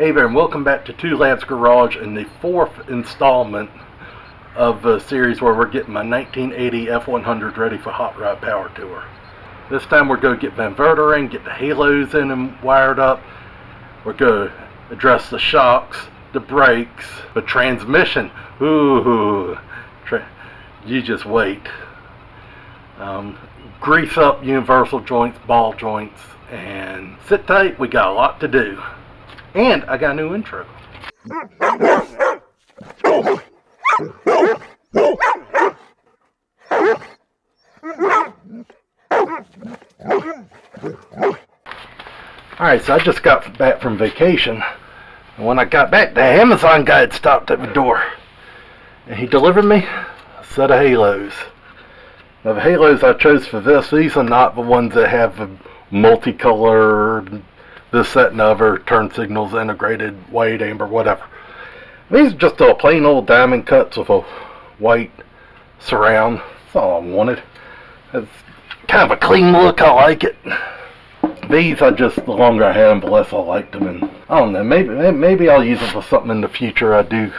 Hey there, and welcome back to Two Lads Garage and the fourth installment of a series where we're getting my 1980 F100 ready for Hot Rod Power Tour. This time we're going to get the inverter in, get the halos in and wired up. We're going to address the shocks, the brakes, the transmission. Ooh, you just wait. Grease up universal joints, ball joints, and sit tight, we got a lot to do. And I got a new intro. Alright, so I just got back from vacation. And when I got back, the Amazon guy had stopped at the door. And he delivered me a set of halos. Now the halos I chose for this, these are not the ones that have the multicolored this, that, and other, turn signals, integrated, white, amber, whatever. These are just a plain old diamond cuts with a white surround. That's all I wanted. It's kind of a clean look, I like it. These are just, the longer I had them, the less I liked them. And I don't know, maybe I'll use them for something in the future. I do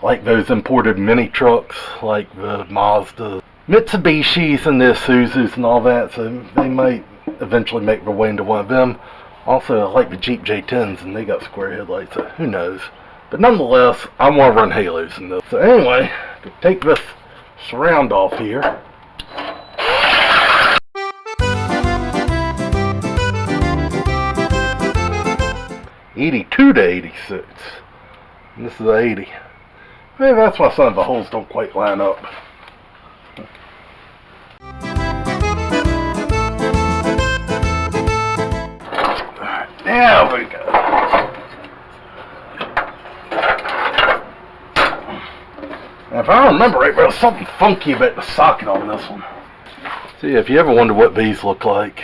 like those imported mini trucks, like the Mazda, Mitsubishis, and the Isuzus and all that, so they might eventually make their way into one of them. Also, I like the Jeep J10s, and they got square headlights, so who knows. But nonetheless, I want to run halos in this. So anyway, take this surround off here. '82 to '86. And this is the 80. Maybe that's why some of the holes don't quite line up. There we go. Now, if I remember right, there was something funky about the socket on this one. See, if you ever wonder what these look like,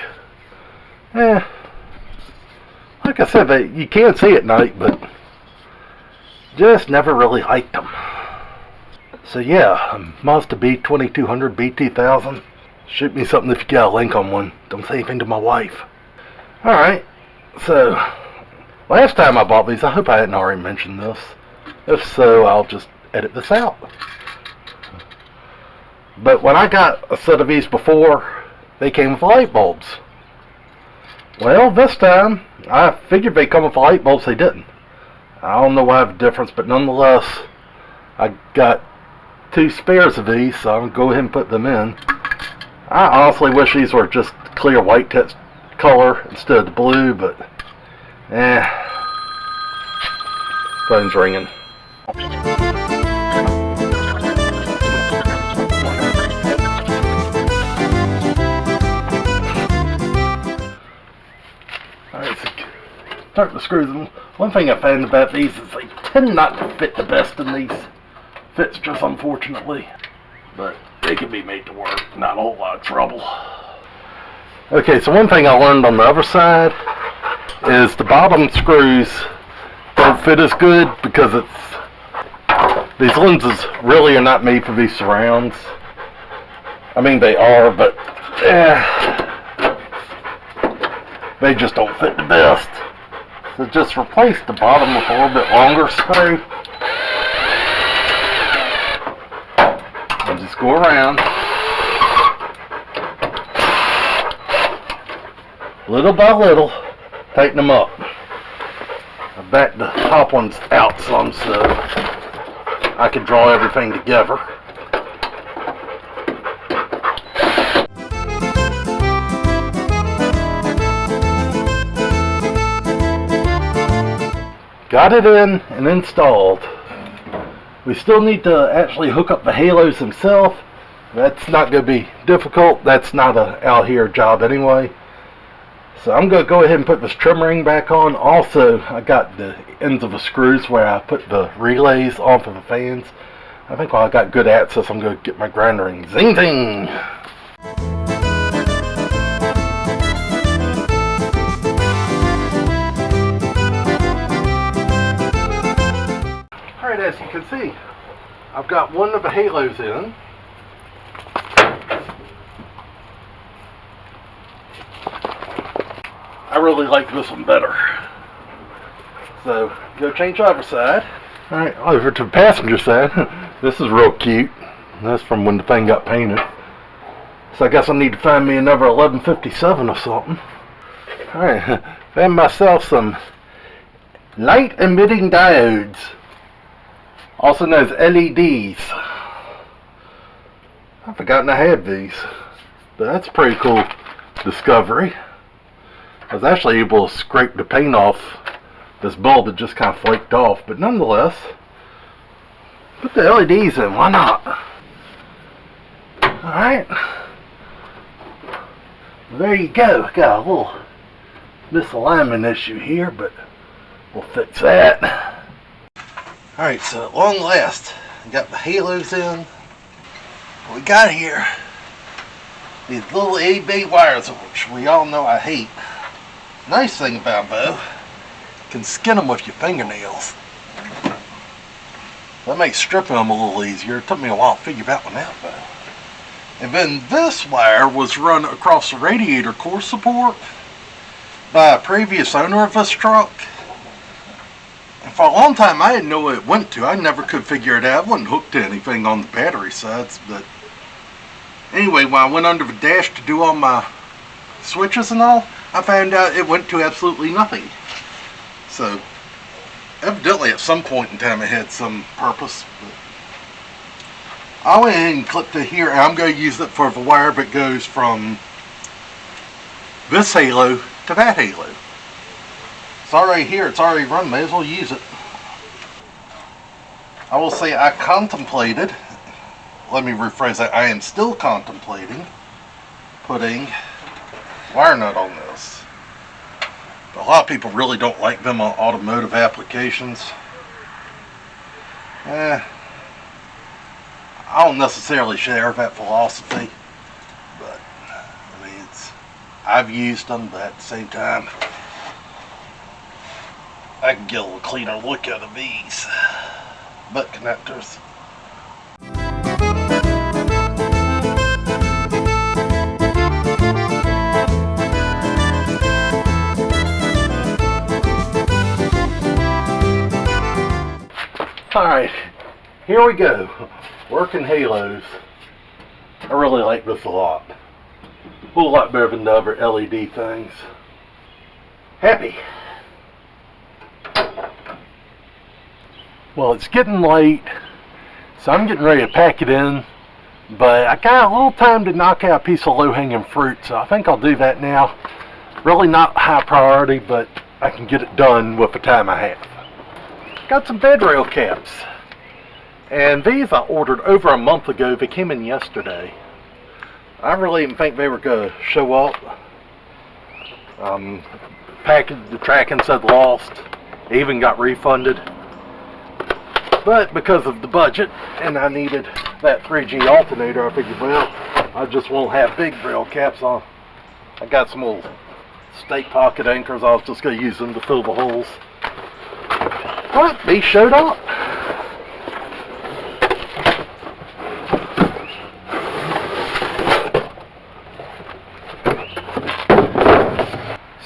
like I said, you can see at night, but just never really liked them. So yeah, Mazda B2200, B2000. Shoot me something if you got a link on one. Don't say anything to my wife. Alright. So, last time I bought these, I hope I hadn't already mentioned this. If so, I'll just edit this out. But when I got a set of these before, they came with light bulbs. Well, this time, I figured they come with light bulbs, they didn't. I don't know why the difference, but nonetheless, I got 2 spares of these, so I'm going to go ahead and put them in. I honestly wish these were just clear white text color instead of the blue, but phone's ringing. Alright, so start the screws. One thing I found about these is they tend not to fit the best in these fixtures, unfortunately, but they can be made to work, not a whole lot of trouble. Okay, so one thing I learned on the other side is the bottom screws don't fit as good because these lenses really are not made for these surrounds. I mean, they are, but they just don't fit the best. So just replace the bottom with a little bit longer screw. And just go around. Little by little, tighten them up. I backed the top ones out some so I can draw everything together. Got it in and installed. We still need to actually hook up the halos themselves. That's not going to be difficult. That's not a out here job anyway. So I'm going to go ahead and put this trim ring back on. Also, I got the ends of the screws where I put the relays off of the fans. I think while I got good access, I'm going to get my grinder ring. Zing zing! Alright, as you can see, I've got one of the halos in. I really like this one better. So, go change driver's side. Alright, over to the passenger side. This is real cute. That's from when the thing got painted. So I guess I need to find me another 1157 or something. Alright, found myself some light emitting diodes, also known as LEDs. I've forgotten I had these, but that's a pretty cool discovery. I was actually able to scrape the paint off this bulb that just kind of flaked off, but nonetheless, put the LEDs in, why not? Alright, there you go. Got a little misalignment issue here, but we'll fix that. Alright, so at long last, I got the halos in. What we got here, these little itty-bitty wires, which we all know I hate. Nice thing about them, though, you can skin them with your fingernails. That makes stripping them a little easier. It took me a while to figure that one out, though. And then this wire was run across the radiator core support by a previous owner of this truck. And for a long time I didn't know what it went to. I never could figure it out. I wasn't hooked to anything on the battery sides, but anyway, when I went under the dash to do all my switches and all, I found out it went to absolutely nothing. So evidently at some point in time it had some purpose. But I went ahead and clipped it here, and I'm going to use it for the wire that goes from this halo to that halo. It's already here, it's already run, may as well use it. I will say I contemplated, let me rephrase that, I am still contemplating putting wire nut on this. But a lot of people really don't like them on automotive applications. I don't necessarily share that philosophy, but I mean, I've used them, but at the same time, I can get a little cleaner look out of these butt connectors. Alright, here we go. Working halos. I really like this a lot. A whole lot better than the other LED things. Happy. Well, it's getting late, so I'm getting ready to pack it in, but I got a little time to knock out a piece of low-hanging fruit, so I think I'll do that now. Really not high priority, but I can get it done with the time I have. Got some bed rail caps. And these I ordered over a month ago. They came in yesterday. I really didn't think they were going to show up. Package, the tracking said lost. They even got refunded. But because of the budget and I needed that 3G alternator, I figured, well, I just won't have big rail caps on. I got some old stake pocket anchors. I was just going to use them to fill the holes. But these showed up.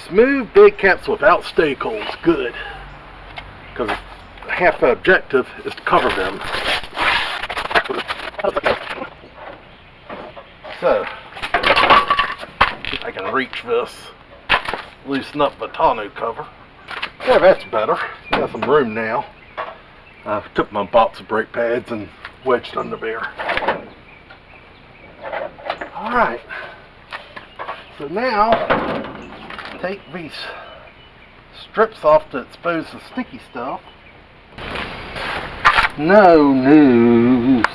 Smooth big caps without stake holes, good. Because half the objective is to cover them. So, I can reach this, loosen up the tonneau cover. Yeah, that's better. Got some room now. I took my box of brake pads and wedged under there. Alright. So now, take these strips off to expose the sticky stuff. No news.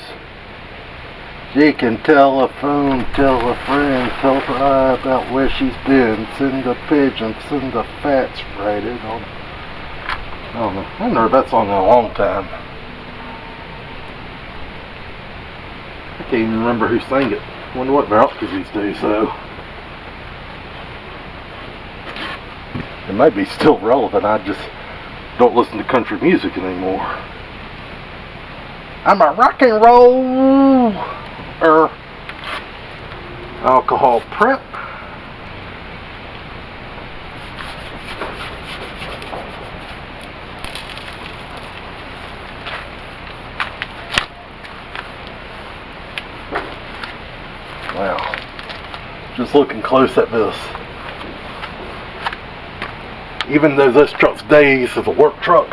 She can telephone, tell a friend, tell her eye about where she's been. Send a pigeon, send a fats, write it on. I don't know. I haven't heard that song in a long time. I can't even remember who sang it. I wonder what they're up to these days, so. It might be still relevant. I just don't listen to country music anymore. I'm a rock and roll alcohol prep. was looking close at this. Even though this truck's days as a work truck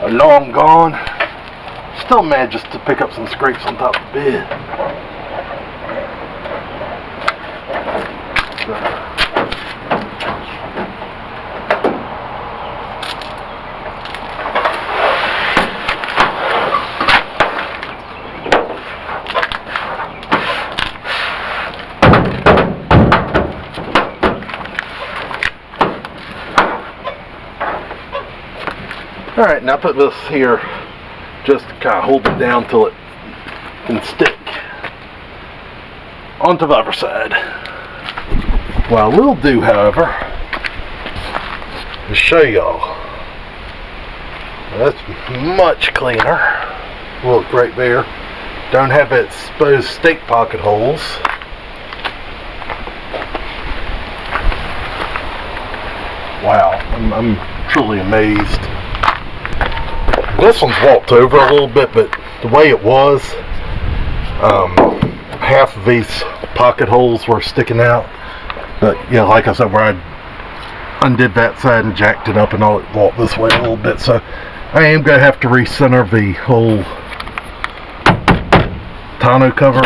are long gone, still manages to pick up some scrapes on top of the bed. Alright, now put this here just to kind of hold it down till it can stick onto the other side. What I will do, however, is show y'all. That's much cleaner. Look right there. Don't have exposed stake pocket holes. Wow, I'm truly amazed. This one's walked over a little bit, but the way it was, half of these pocket holes were sticking out. But yeah, like I said, where I undid that side and jacked it up and all, it walked this way a little bit. So I am going to have to recenter the whole tonneau cover,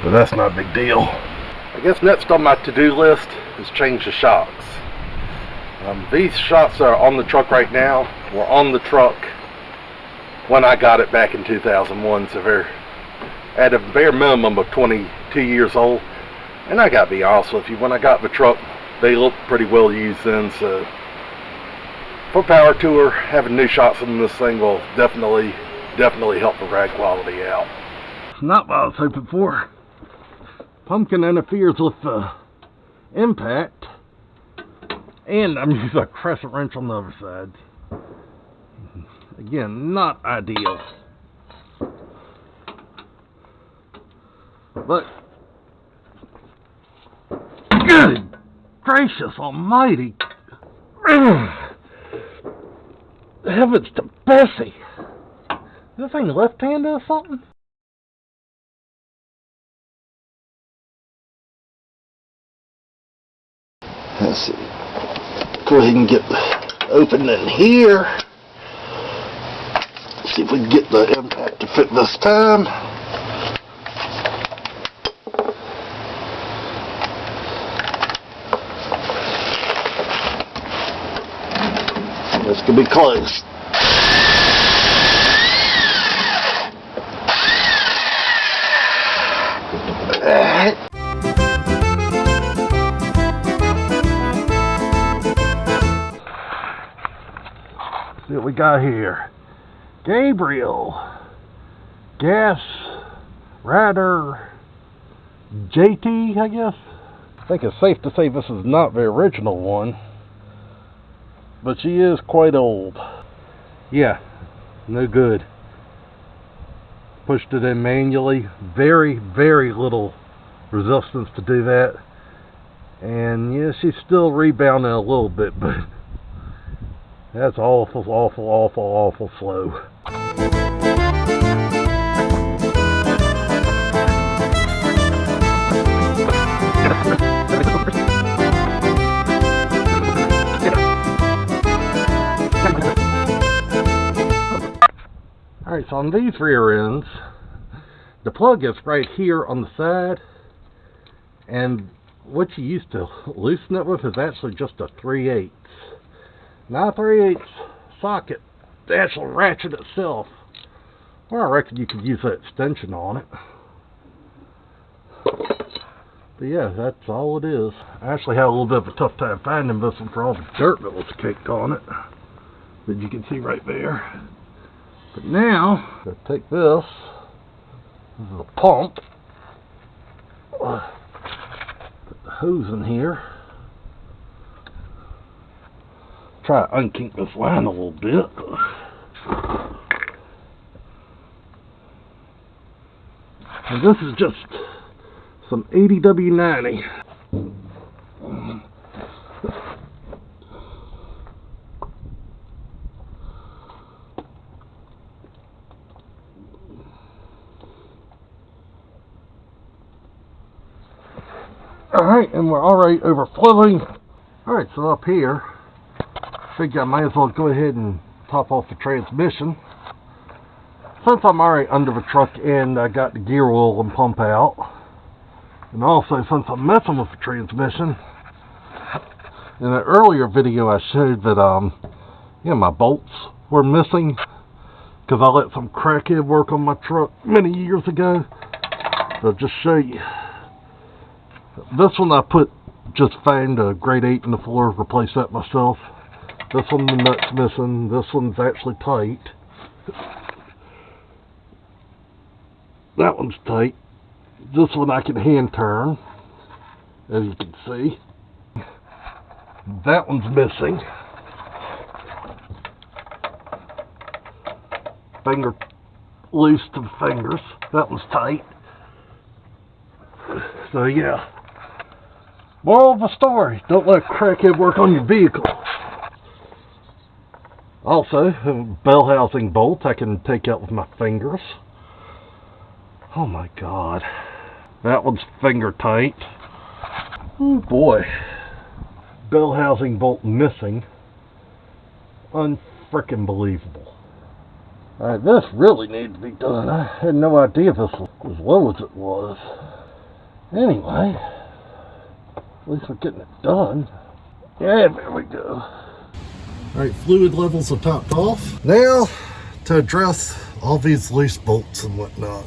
but that's not a big deal. I guess next on my to-do list is change the shocks. These shocks are on the truck right now. Were on the truck when I got it back in 2001, so they're at a bare minimum of 22 years old. And I gotta be honest with you, when I got the truck, they looked pretty well used then, so for power tour, having new shocks in this thing will definitely help the ride quality out. Not what I was hoping for. Pumpkin interferes with the impact, and I'm using a crescent wrench on the other side. Again, not ideal. But, good gracious almighty. Heavens to Bessie. Is this thing left-handed or something? Let's see. Go ahead and get open in here. See if we can get the impact to fit this time. This could be close. Alright. See what we got here. Gabriel, Gas, Rider, JT, I guess. I think it's safe to say this is not the original one, but she is quite old. Yeah, no good. Pushed it in manually. Very, very little resistance to do that. And yeah, she's still rebounding a little bit, but that's awful, awful, awful, awful slow. Alright, so on these rear ends, the plug is right here on the side, and what you used to loosen it with is actually just a 3/8. Not a 3/8 socket to actually ratchet itself. Well, I reckon you could use that extension on it. But yeah, that's all it is. I actually had a little bit of a tough time finding this one for all the dirt that was caked on it. But you can see right there. But now, I'm going to take this. This is a pump. Put the hose in here. Try to unkink this line a little bit. And this is just some 80W90. Alright, and we're already overflowing. Alright, so up here, figure I might as well go ahead and top off the transmission. Since I'm already under the truck and I got the gear oil and pump out, and also since I'm messing with the transmission, in an earlier video I showed that my bolts were missing because I let some crackhead work on my truck many years ago. So I'll just show you. This one I just found a grade 8 in the floor, replaced that myself. This one the nut's missing. This one's actually tight. That one's tight. This one I can hand turn, as you can see. That one's missing. Finger loose to the fingers. That one's tight. So yeah. Moral of the story, don't let crackhead work on your vehicle. Also, a bell housing bolt I can take out with my fingers. Oh my god. That one's finger tight. Oh boy. Bell housing bolt missing. Unfrickin' believable. Alright, this really needs to be done. I had no idea this was as low as it was. Anyway, at least we're getting it done. Yeah, there we go. Alright, fluid levels are topped off. Now, to address all these loose bolts and whatnot.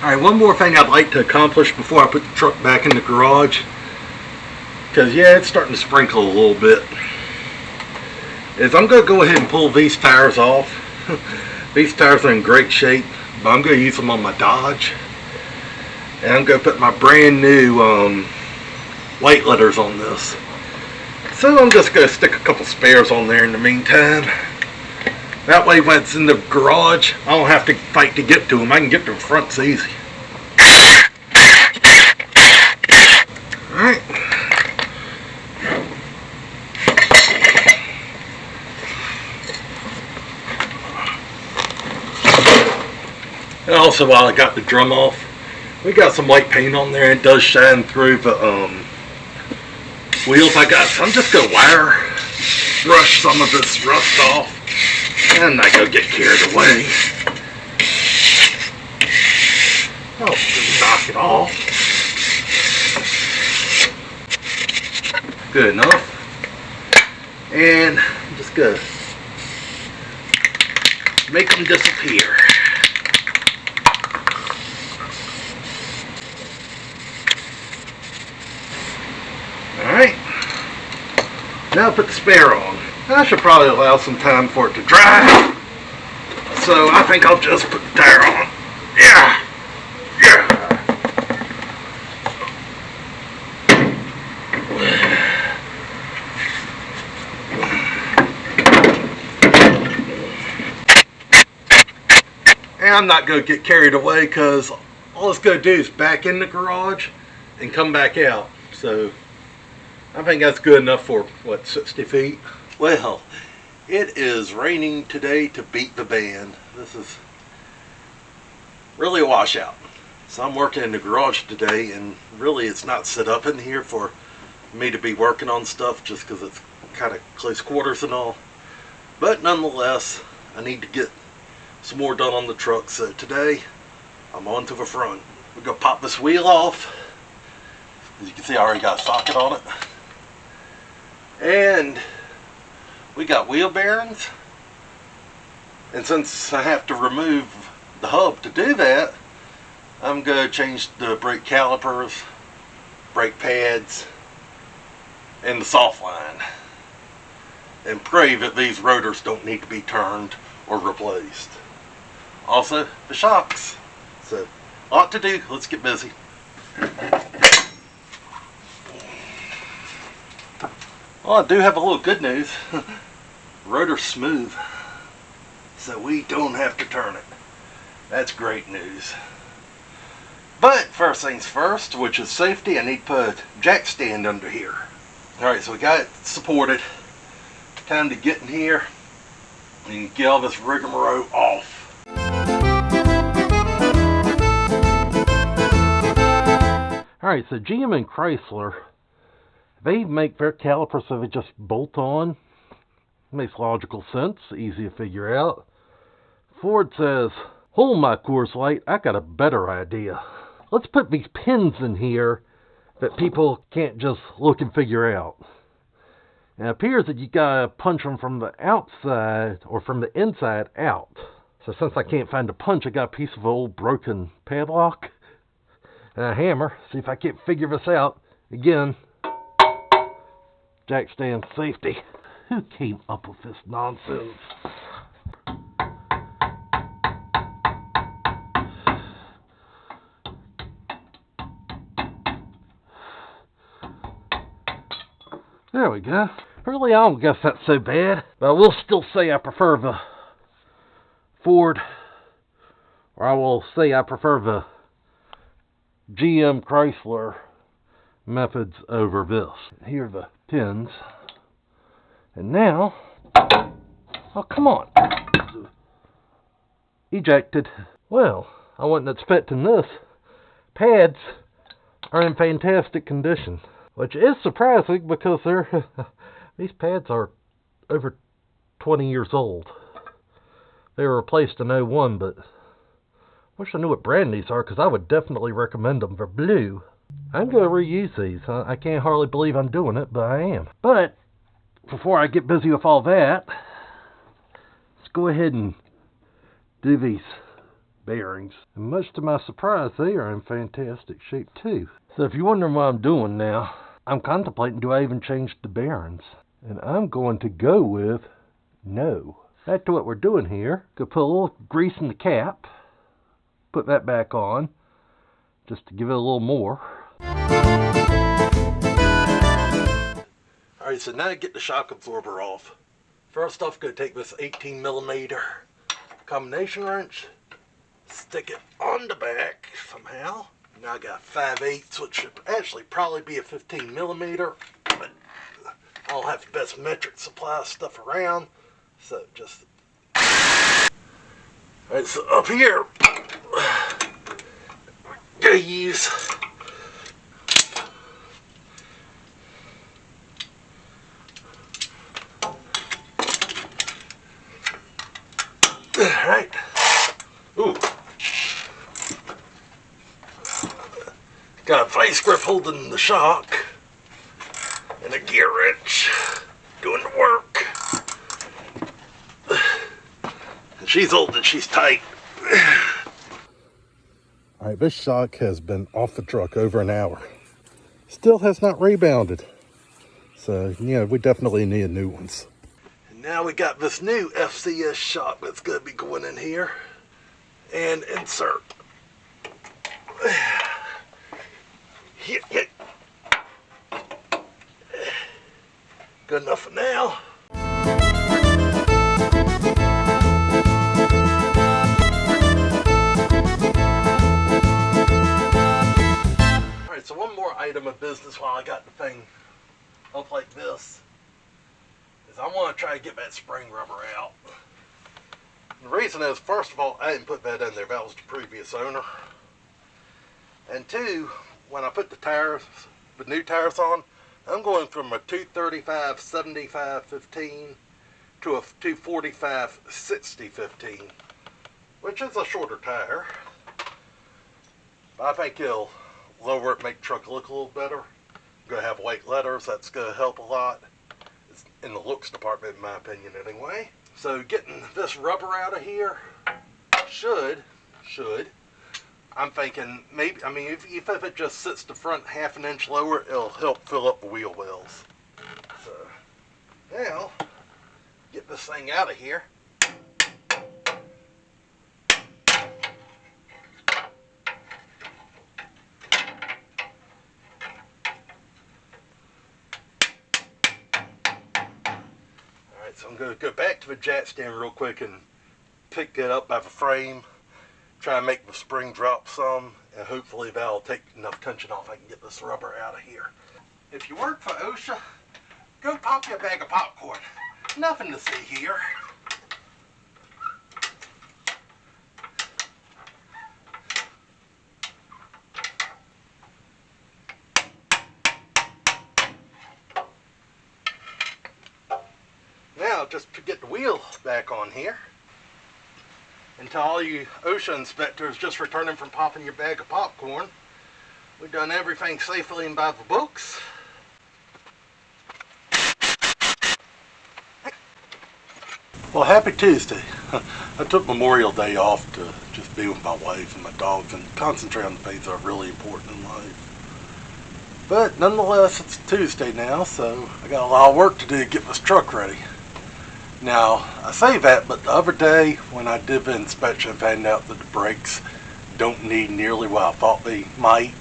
Alright, one more thing I'd like to accomplish before I put the truck back in the garage, because yeah, it's starting to sprinkle a little bit, is I'm going to go ahead and pull these tires off. These tires are in great shape, but I'm going to use them on my Dodge. And I'm going to put my brand new white letters on this. So I'm just going to stick a couple spares on there in the meantime. That way when it's in the garage, I don't have to fight to get to them. I can get to the fronts easy. Alright. And also, while I got the drum off, we got some white paint on there. It does shine through the wheels I got. So I'm just going to wire brush some of this rust off and not go get carried away. Oh, just knock it off. Good enough. And I'm just going to make them disappear. Alright, now put the spare on. I should probably allow some time for it to dry. So I think I'll just put the tire on. Yeah! Yeah! And I'm not going to get carried away because all it's going to do is back in the garage and come back out. So I think that's good enough for, what, 60 feet? Well, it is raining today to beat the band. This is really a washout. So I'm working in the garage today, and really it's not set up in here for me to be working on stuff just because it's kind of close quarters and all. But nonetheless, I need to get some more done on the truck. So today, I'm on to the front. We're going to pop this wheel off. As you can see, I already got a socket on it. And we got wheel bearings, and since I have to remove the hub to do that, I'm going to change the brake calipers, brake pads, and the soft line, and pray that these rotors don't need to be turned or replaced. Also the shocks. So a lot to do. Let's get busy. Well, I do have a little good news. Rotor's smooth, so we don't have to turn it. That's great news. But first things first, which is safety, I need to put a jack stand under here. Alright, so we got it supported. Time to get in here and get all this rigmarole off. Alright, so GM and Chrysler, they make their calipers so they just bolt on. Makes logical sense, easy to figure out. Ford says, hold my Coors Light, I got a better idea. Let's put these pins in here that people can't just look and figure out. And it appears that you gotta punch them from the outside or from the inside out. So since I can't find a punch, I got a piece of old broken padlock and a hammer. See if I can't figure this out. Again, jack stand safety. Who came up with this nonsense? There we go. Really, I don't guess that's so bad. But I will still say I prefer the Ford, or I will say I prefer the GM Chrysler methods over this. Here are the pins. And now, oh come on. Ejected. Well, I wasn't expecting this. Pads are in fantastic condition. Which is surprising because these pads are over 20 years old. They were replaced in 01, but I wish I knew what brand these are because I would definitely recommend them. They're blue. I'm going to reuse these. I can't hardly believe I'm doing it, but I am. But before I get busy with all that, let's go ahead and do these bearings. And much to my surprise, they are in fantastic shape too. So if you're wondering what I'm doing now, I'm contemplating, do I even change the bearings? And I'm going to go with no. Back to what we're doing here. Gonna put a little grease in the cap. Put that back on, just to give it a little more. Alright, so now to get the shock absorber off. First off, gonna take this 18mm combination wrench, stick it on the back somehow. Now I got 5/8, which should actually probably be a 15mm, but I don't have the best metric supply stuff around, so just... Alright, so up here, gonna use alright. Ooh. Got a vice grip holding the shock, and a gear wrench doing the work. And she's old and she's tight. Alright, this shock has been off the truck over an hour. Still has not rebounded. So, yeah, we definitely need new ones. And now we got this new FCS shock that's going to be going in here. And insert. Good enough for now. Alright, so one more item of business while I got the thing up like this is I want to try to get that spring rubber out. And the reason is, first of all, I didn't put that in there. That was the previous owner. And two, when I put the new tires on, I'm going from a 235 75 15 to a 245 60 15, which is a shorter tire. But I think it'll lower it, make the truck look a little better. I'm going to have white letters, that's going to help a lot. It's in the looks department, in my opinion, anyway. So getting this rubber out of here should, I'm thinking maybe, I mean, if it just sits the front half an inch lower, it'll help fill up the wheel wells. So now, get this thing out of here. Alright, so I'm going to go back to the jack stand real quick and pick it up by the frame. Try and make the spring drop some, and hopefully that'll take enough tension off I can get this rubber out of here. If you work for OSHA, go pop you a bag of popcorn. Nothing to see here. just get the wheel back on here. And to all you OSHA inspectors just returning from popping your bag of popcorn, we've done everything safely and by the books. Well, happy Tuesday. I took Memorial Day off to just be with my wife and my dogs and concentrate on the things that are really important in life. But nonetheless, it's Tuesday now, so I got a lot of work to do to get this truck ready. Now, I say that, but the other day when I did the inspection, I found out that the brakes don't need nearly what I thought they might.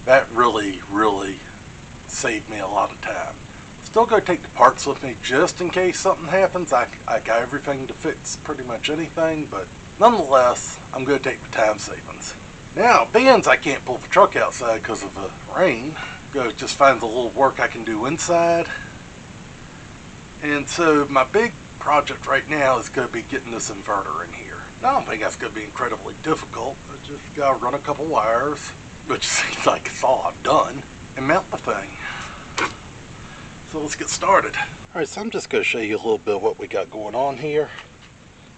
That really saved me a lot of time. Still go take the parts with me just in case something happens. I got everything to fix pretty much anything, but nonetheless, I'm going to take the time savings. Now, being I can't pull the truck outside because of the rain, I'm going to just find a little work I can do inside. And so my big project right now is going to be getting this inverter in here. I don't think that's going to be incredibly difficult. I just got to run a couple wires, which seems like it's all I've done, and mount the thing. So let's get started. Alright, so I'm just going to show you a little bit of what we got going on here.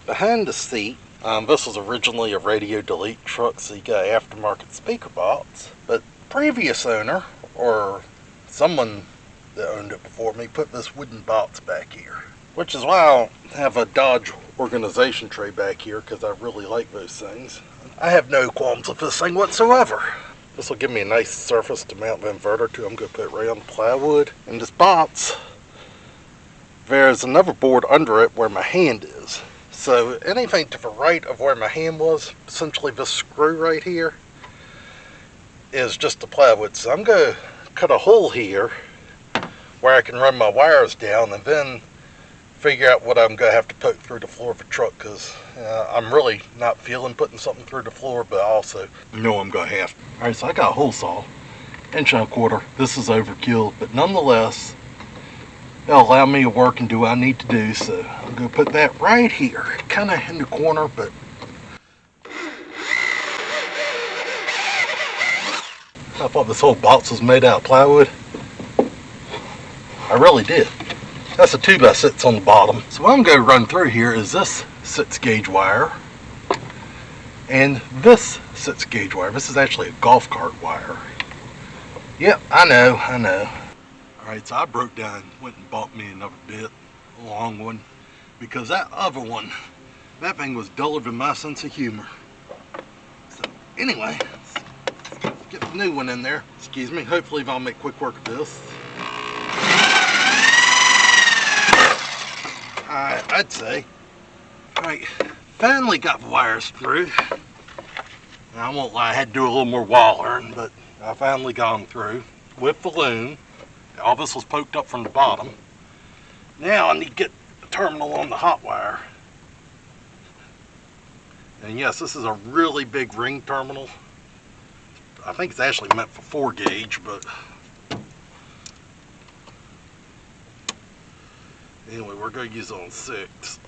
Behind the seat, this was originally a radio delete truck, so you got an aftermarket speaker box. But previous owner, or someone that owned it before me, put this wooden box back here. Which is why I have a Dodge organization tray back here, because I really like those things. I have no qualms with this thing whatsoever. This will give me a nice surface to mount the inverter to. I'm going to put it right on the plywood. In this box, there's another board under it where my hand is. So anything to the right of where my hand was, essentially this screw right here, is just the plywood. So I'm going to cut a hole here where I can run my wires down and then figure out what I'm going to have to put through the floor of the truck, because I'm really not feeling putting something through the floor, but I also know I'm going to have to. Alright, so I got a hole saw, 1.25 inch. This is overkill, but nonetheless, it'll allow me to work and do what I need to do, so I'm going to put that right here, kind of in the corner, but I thought this whole box was made out of plywood. I really did. That's a 2x6 on the bottom. So what I'm going to run through here is this 6-gauge wire and this 6-gauge wire. This is actually a golf cart wire. Yep, I know. Alright, so I broke down, went and bought me another bit, a long one, because that other one, that thing was duller than my sense of humor. So anyway, let's get the new one in there. Excuse me, hopefully I'll make quick work of this. I'd say. Alright, finally got the wires through. And I won't lie, I had to do a little more wallering, but I finally got them through with the loom. All this was poked up from the bottom. Now I need to get the terminal on the hot wire. And yes, this is a really big ring terminal. I think it's actually meant for 4-gauge, but anyway, we're going to use it on 6.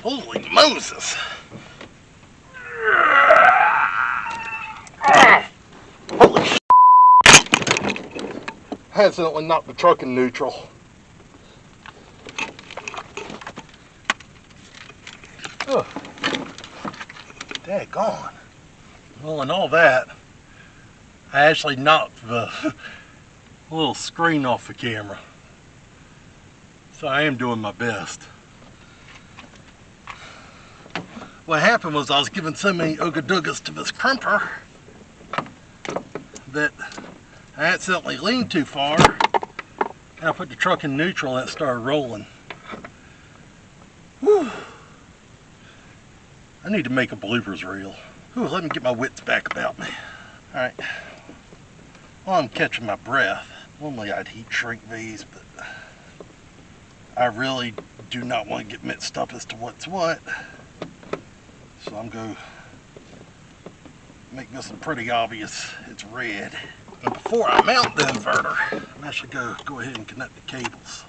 Holy Moses! Holy sh**! I accidentally knocked the truck in neutral. Oh, daggone. Well, and all that, I actually knocked the little screen off the camera. So I am doing my best. What happened was I was giving so many ogadugas to this crimper that I accidentally leaned too far and I put the truck in neutral and it started rolling. Whew. I need to make a bloopers reel. Ooh, let me get my wits back about me. Alright. While I'm catching my breath, normally I'd heat shrink these, but I really do not want to get mixed up as to what's what. So I'm going to make this pretty obvious it's red. And before I mount the inverter, I'm actually going to go ahead and connect the cables.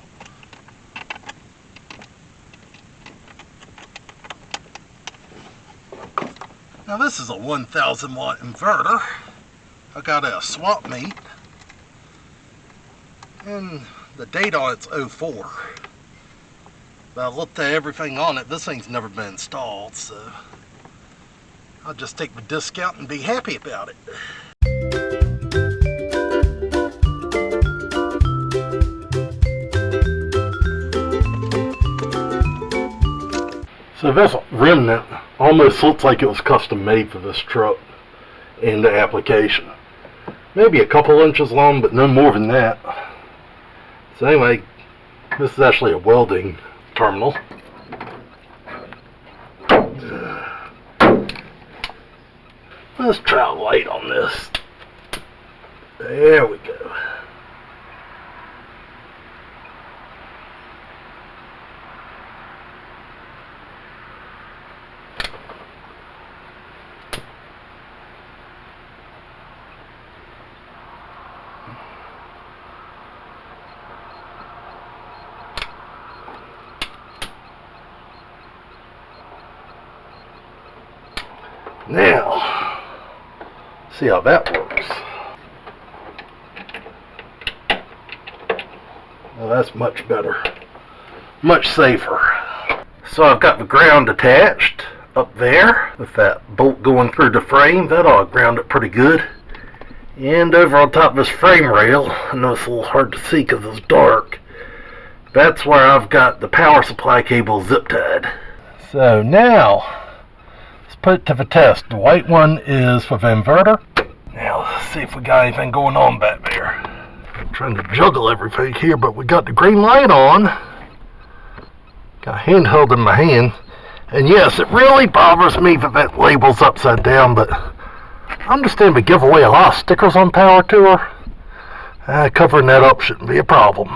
Now this is a 1000 watt inverter. I got a swap meet, and the date on it's 04. But I looked at everything on it. This thing's never been installed, so I'll just take the discount and be happy about it. So this remnant almost looks like it was custom made for this truck and the application. Maybe a couple inches long, but no more than that. So anyway, this is actually a welding terminal. Let's try a light on this. There we go. Now, see how that works. Well, that's much better. Much safer. So I've got the ground attached up there with that bolt going through the frame. That ought to ground it pretty good. And over on top of this frame rail, I know it's a little hard to see because it's dark. That's where I've got the power supply cable zip tied. So now, put it to the test. The white one is for the inverter. Now let's see if we got anything going on back there. I'm trying to juggle everything here, but we got the green light on. Got a handheld in my hand. And yes, it really bothers me that that label's upside down, but I understand we give away a lot of stickers on Power Tour. Covering that up shouldn't be a problem.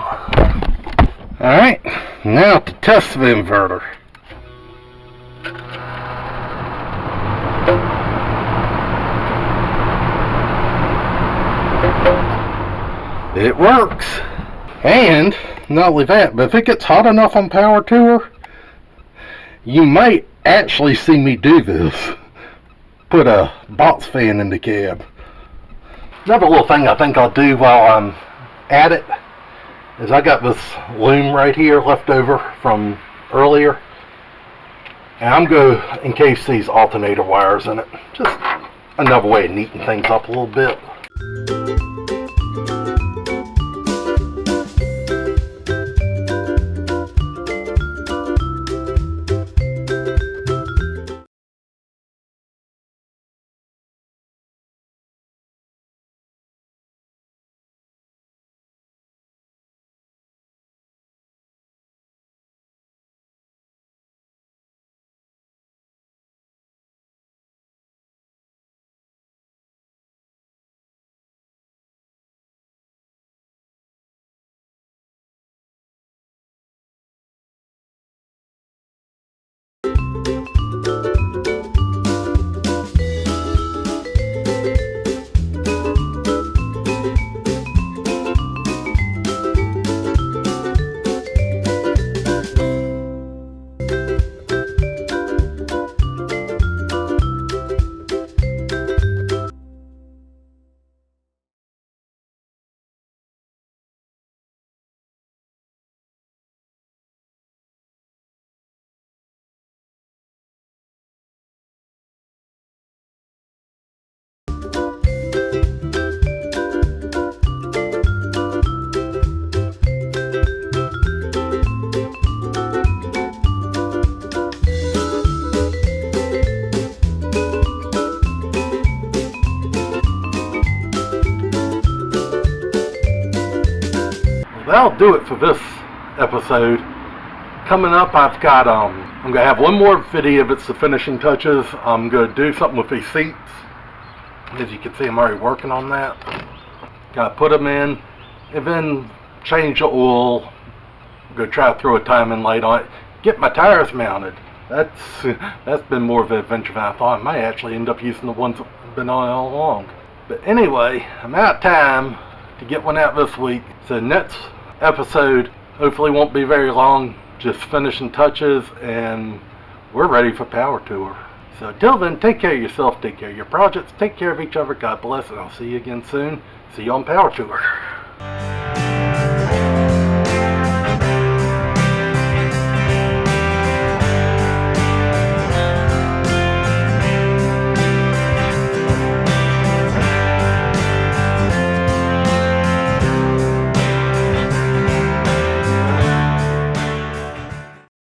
Alright, now to test the inverter. It works. And not only that, but if it gets hot enough on Power Tour, you might actually see me do this. Put a box fan in the cab. Another little thing I think I'll do while I'm at it is I got this loom right here left over from earlier, and I'm going to encase these alternator wires in it. Just another way of neating things up a little bit. That'll do it for this episode. Coming up, I've got I'm gonna have one more video of it's the finishing touches. I'm gonna do something with these seats. As you can see, I'm already working on that. Gotta put them in, and then change the oil. I'm gonna try to throw a timing light on it. Get my tires mounted. That's been more of an adventure than I thought. I might actually end up using the ones that have been on all along. But anyway, I'm out of time to get one out this week. So next episode hopefully won't be very long. Just finishing touches, and we're ready for Power Tour. So till then, take care of yourself, take care of your projects, take care of each other. God bless, and I'll see you again soon. See you on Power Tour.